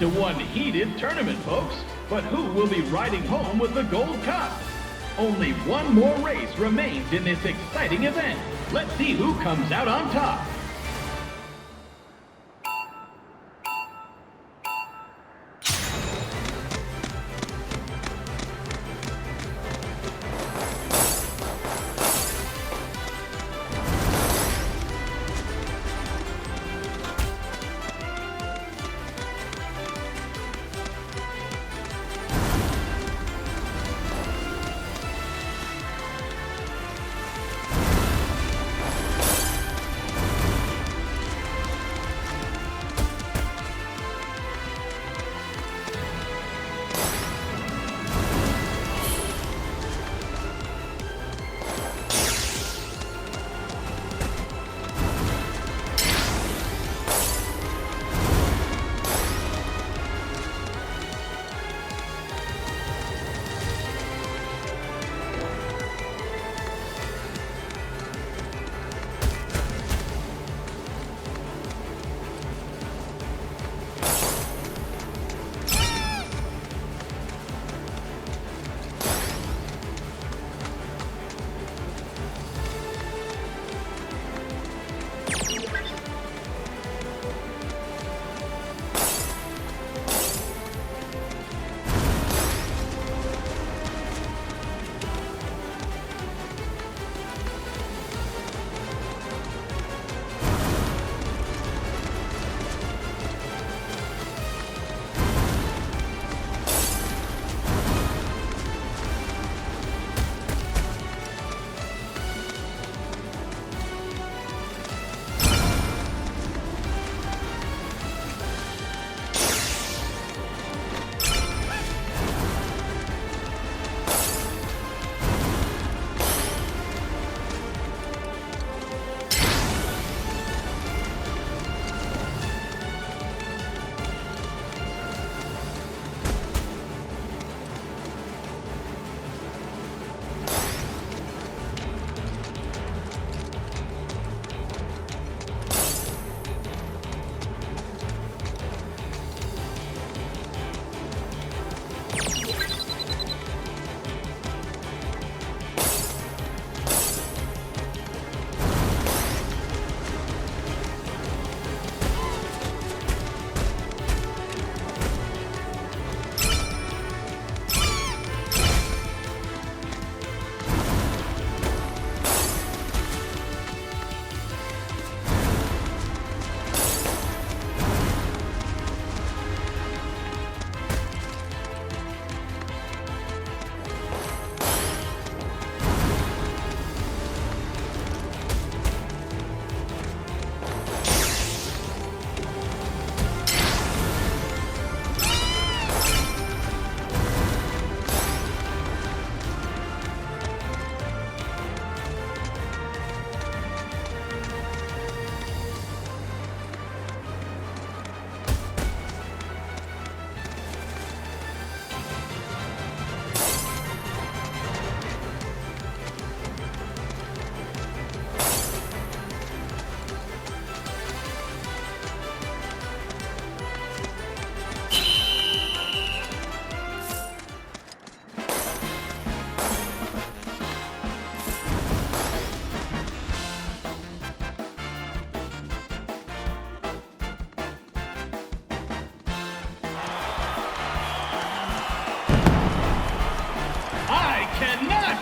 To one heated tournament, folks. But who will be riding home with the Gold Cup? Only one more race remains in this exciting event. Let's see who comes out on top.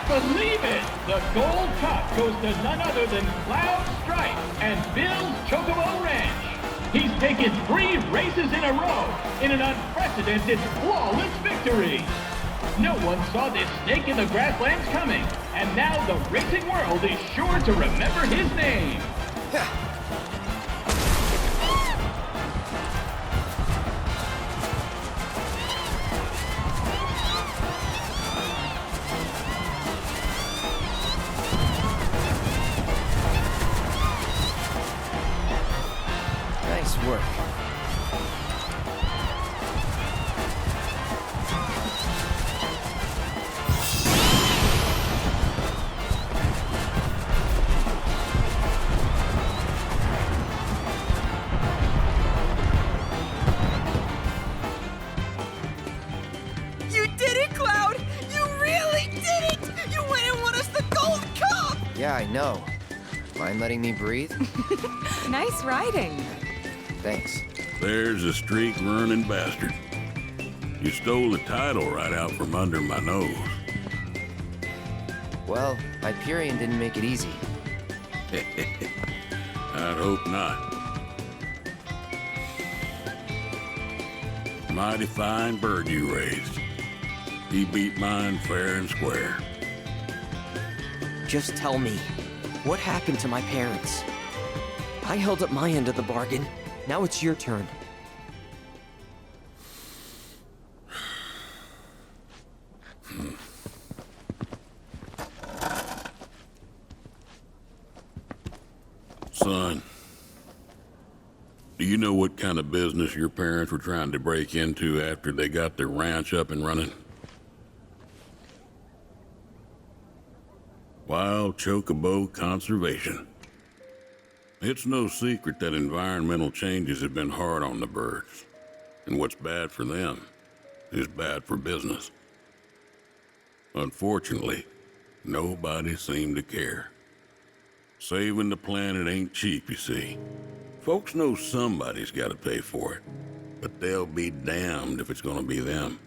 Believe it! The Gold Cup goes to none other than Cloud Stripe and Bill's Chocobo Ranch. He's taken 3 races in a row in an unprecedented, flawless victory. No one saw this snake in the grasslands coming, and now the racing world is sure to remember his name. Nice work. Yeah, I know. Mind letting me breathe? Nice riding. Thanks. There's a streak-running bastard. You stole the title right out from under my nose. Well, Hyperion didn't make it easy. I'd hope not. Mighty fine bird you raised. He beat mine fair and square. Just tell me, what happened to my parents? I held up my end of the bargain. Now it's your turn. Son, do you know what kind of business your parents were trying to break into after they got their ranch up and running? Wild Chocobo conservation. It's no secret that environmental changes have been hard on the birds, and what's bad for them is bad for business. Unfortunately, nobody seemed to care. Saving the planet ain't cheap, you see. Folks know somebody's got to pay for it, but they'll be damned if it's gonna be them.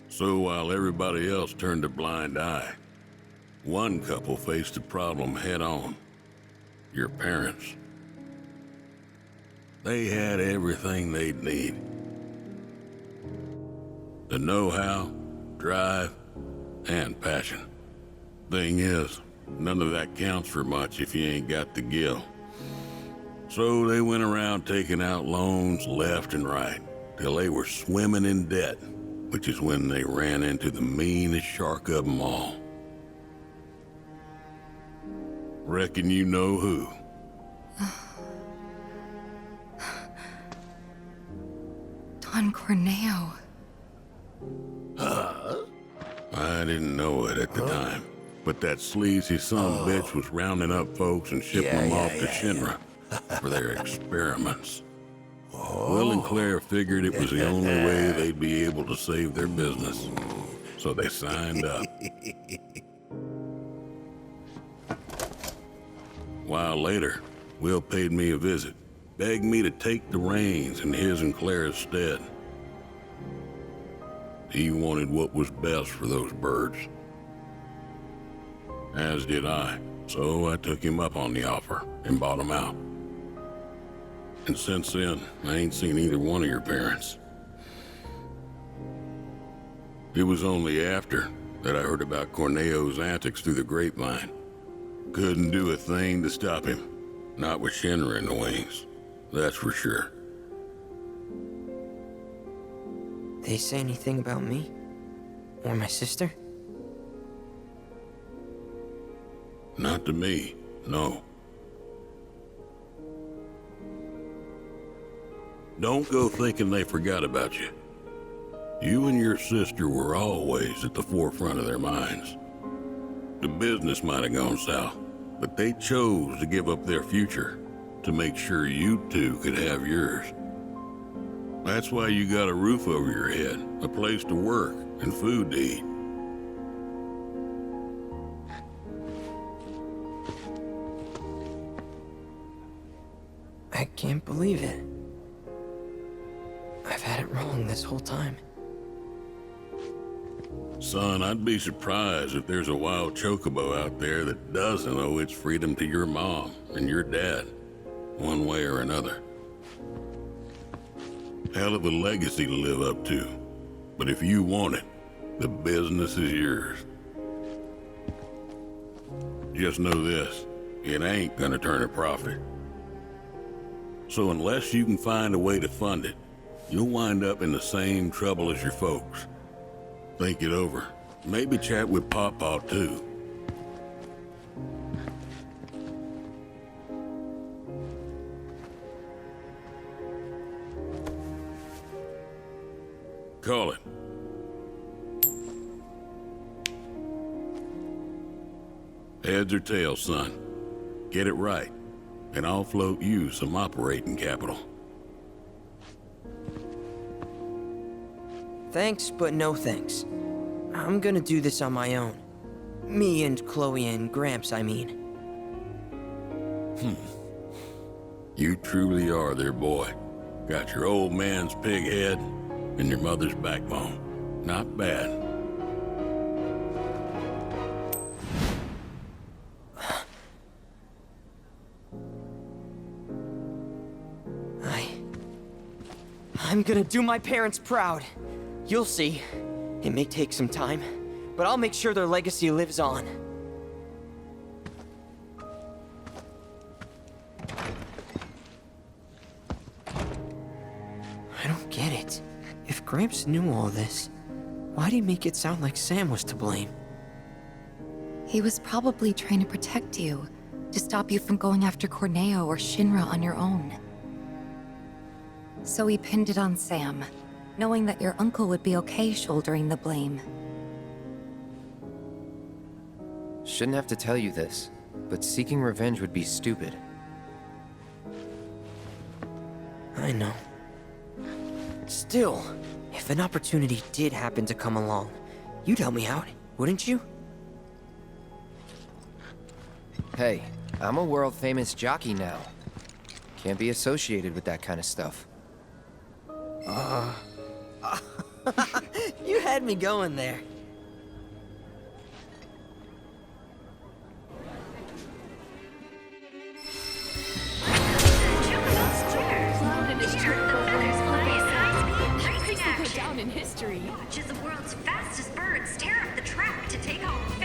So while everybody else turned a blind eye, one couple faced the problem head on. Your parents. They had everything they'd need. The know-how, drive, and passion. Thing is, none of that counts for much if you ain't got the gil. So they went around taking out loans left and right, till they were swimming in debt, which is when they ran into the meanest shark of them all. Reckon you know who. Don Corneo. I didn't know it at the time, but that sleazy bitch was rounding up folks and shipping them off to Shinra for their experiments. Will and Claire figured it was the only way they'd be able to save their business, so they signed up. A while later, Will paid me a visit, begged me to take the reins in his and Claire's stead. He wanted what was best for those birds. As did I, so I took him up on the offer and bought him out. And since then, I ain't seen either one of your parents. It was only after that I heard about Corneo's antics through the grapevine. Couldn't do a thing to stop him. Not with Shinra in the wings, that's for sure. They say anything about me? Or my sister? Not to me, no. Don't go thinking they forgot about you. You and your sister were always at the forefront of their minds. The business might have gone south, but they chose to give up their future to make sure you two could have yours. That's why you got a roof over your head, a place to work, and food to eat. I can't believe it. I've had it wrong this whole time. Son, I'd be surprised if there's a wild chocobo out there that doesn't owe its freedom to your mom and your dad, one way or another. Hell of a legacy to live up to, but if you want it, the business is yours. Just know this, it ain't gonna turn a profit. So unless you can find a way to fund it, you'll wind up in the same trouble as your folks. Think it over. Maybe chat with Pawpaw too. Call it. Heads or tails, son. Get it right, and I'll float you some operating capital. Thanks, but no thanks. I'm gonna do this on my own. Me and Chloe and Gramps, I mean. You truly are their boy. Got your old man's pig head and your mother's backbone. Not bad. I'm gonna do my parents proud. You'll see. It may take some time, but I'll make sure their legacy lives on. I don't get it. If Gramps knew all this, why'd he make it sound like Sam was to blame? He was probably trying to protect you, to stop you from going after Corneo or Shinra on your own. So he pinned it on Sam, knowing that your uncle would be okay shouldering the blame. Shouldn't have to tell you this, but seeking revenge would be stupid. I know. Still, if an opportunity did happen to come along, you'd help me out, wouldn't you? Hey, I'm a world-famous jockey now. Can't be associated with that kind of stuff. You had me going there. Down in history. Watch as the world's fastest birds tear up the track to take home